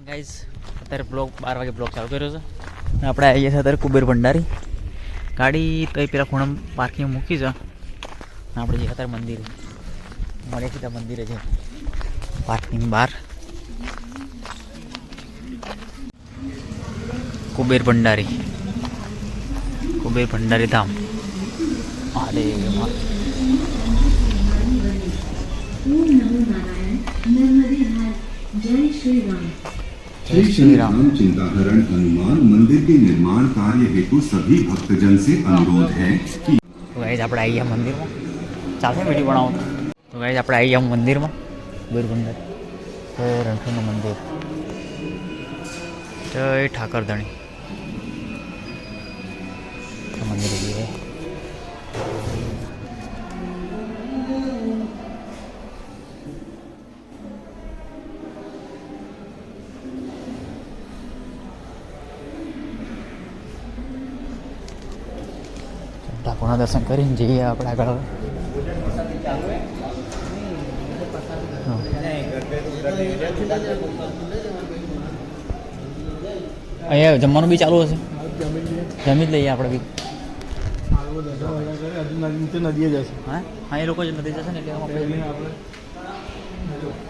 Guys અત્યારે blog 12 વાગે blog ચાલુ કર્યો છે અને આપણે આવીએ છીએ અત્યારે કુબેર ભંડારી. ગાડી તો એ પેલા ખૂણા પાર્કિંગ મૂકી છે અને આપણે જે અત્યારે મંદિરે મળે છે ત્યાં મંદિરે છે પાર્કિંગ બહાર. કુબેર ભંડારી ધામ. અરે जय श्री राम चिंताहरण हनुमान मंदिर के निर्माण कार्य हेतु सभी भक्तजन से अनुरोध है कि તો ગાઈઝ આપણે આવી ગયા મંદિરમાં. ચાલશે વિડીયો બનાવો તો ગાઈઝ આપણે આવી ગયા મંદિરમાં. કુબેર ભંડારી જય રણછોડનું મંદિર. જય ઠાકરધણી મંદિર જઈએ. ઠાકોરના દર્શન કરીને જઈએ આપણે આગળ. અહીંયા જમવાનું બી ચાલુ હશે. જમી જ લઈએ આપણે બી. નદીએ જશે. હા હા એ લોકો જ નદી જશે ને એટલે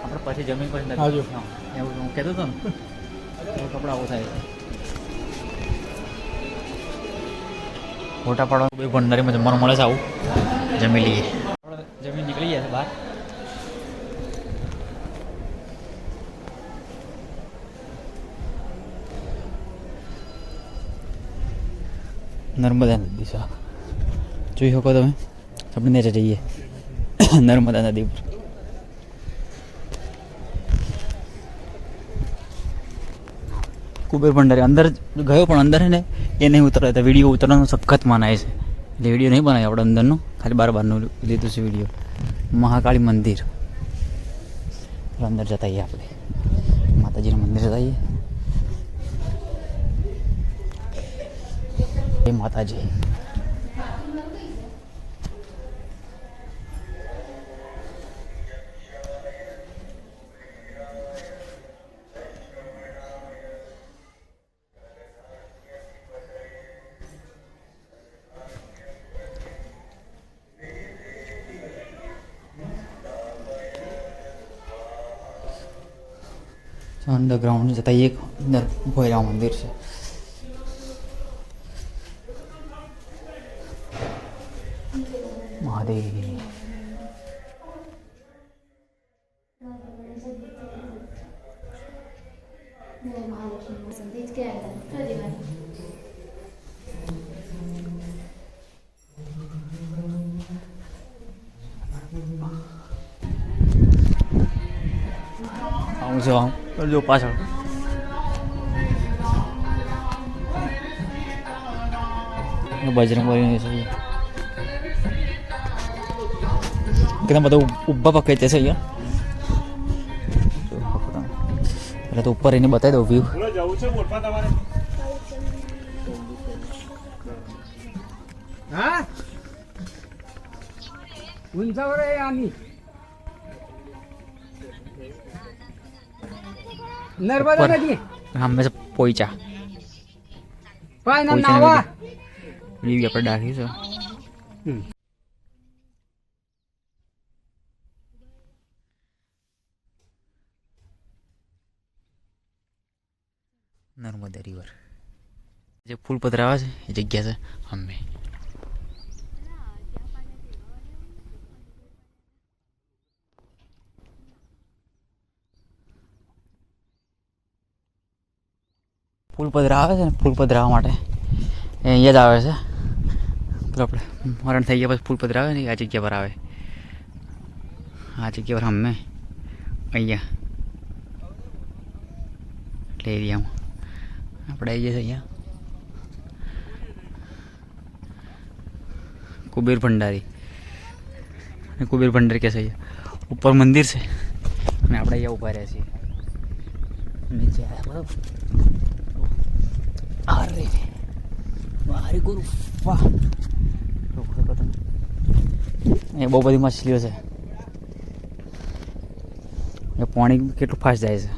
આપણે પછી જમીન પછી નદી. હા એવું હું કહેતો હતો ને કપડાં આવું થાય. ફોટા પાડવા બે ભંડારીમાં જમવાનું મળે છે. આવું જમી લઈએ. આપણે જમીન નીકળી ગયા છે બહાર. નર્મદા નદી છે જોઈ શકો તમે. આપણે નીચે જઈએ નર્મદા નદી પર. કુબેર ભંડારી અંદર ગયો પણ અંદર છે ને એ નહીં ઉતરતા. વિડીયો ઉતરવાનું સખત મનાય છે એટલે વિડીયો નહીં બનાવ્યો આપણે અંદરનું, ખાલી બારનું લીધું છે વિડીયો. મહાકાળી મંદિર અંદર જતા આપણે માતાજીના મંદિર જતા જય માતાજી. અંડરગ્રાઉન્ડ જતા એક અંદર ભોયરા મંદિર છે. મહાદેવ આવું છે. આમ જો પાછળ બજરંગ બલી છે. એકદમ બધા ઊભા પકડી છે અહીંયા. એટલે તો ઉપર એને બતાવી દઉં વ્યૂ. नर्मदा नदी હંમેશા પોઈચા पाय ना नावा રીવી આપણે ડાકી છે. નર્મદા રિવર જે ફૂલ પધરાવા છે એ જગ્યા છે. અમે ફૂલ પધરાવા આવે છે ને ફૂલ પધરાવા માટે એ અહીંયા જ આવે છે. પેલો આપણે મરણ થઈ ગયા પછી ફૂલ પધરાવે ને આ જગ્યા પર આવે. આ જગ્યા પર અમે અહીંયા એટલે એરિયામાં આપણે આવીએ છીએ. અહીંયા કુબેર ભંડારી અને કુબેર ભંડારી કે છે અહીંયા ઉપર મંદિર છે અને આપણે અહીંયા ઊભા રહ્યા છીએ. નીચે આવ્યા બરાબર. અરે મારી ગુરુ વાહ એ બહુ બધી માછલીઓ છે. એ પાણી કેટલું ફાસ્ટ જાય છે.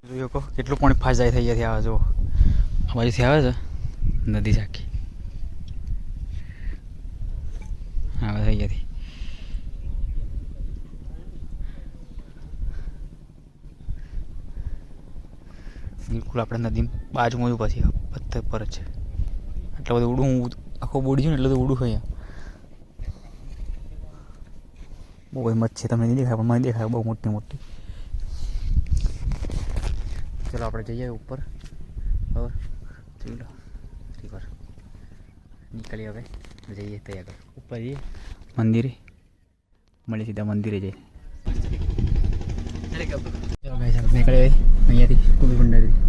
જોયો કહો કેટલું પાણી ફાસ્ટ જાય થઈ ગયા આવે જો આ બાજુથી આવે છે નદી ચાકી આવે થઈ ગયા બિલકુલ આપણે નદી બાજુમાં જ પછી પથ્થર પર જ છે એટલે બધું ઉડું આખો બોડી છે ને એટલે તો ઉડું હોય બહુ બધી મચ્છી તમને નહીં દેખાય પણ મને દેખાય બહુ મોટી મોટી ચલો આપણે જઈએ ઉપર બરાબર ચલો રિવર નીકળીએ હવે જઈએ ત્યાં આગળ ઉપર જઈએ મંદિરે મળીએ સીધા મંદિરે જઈએ ચલો ગાઈસ આપણે નીકળીએ અહીંયાથી કુબેર ભંડારી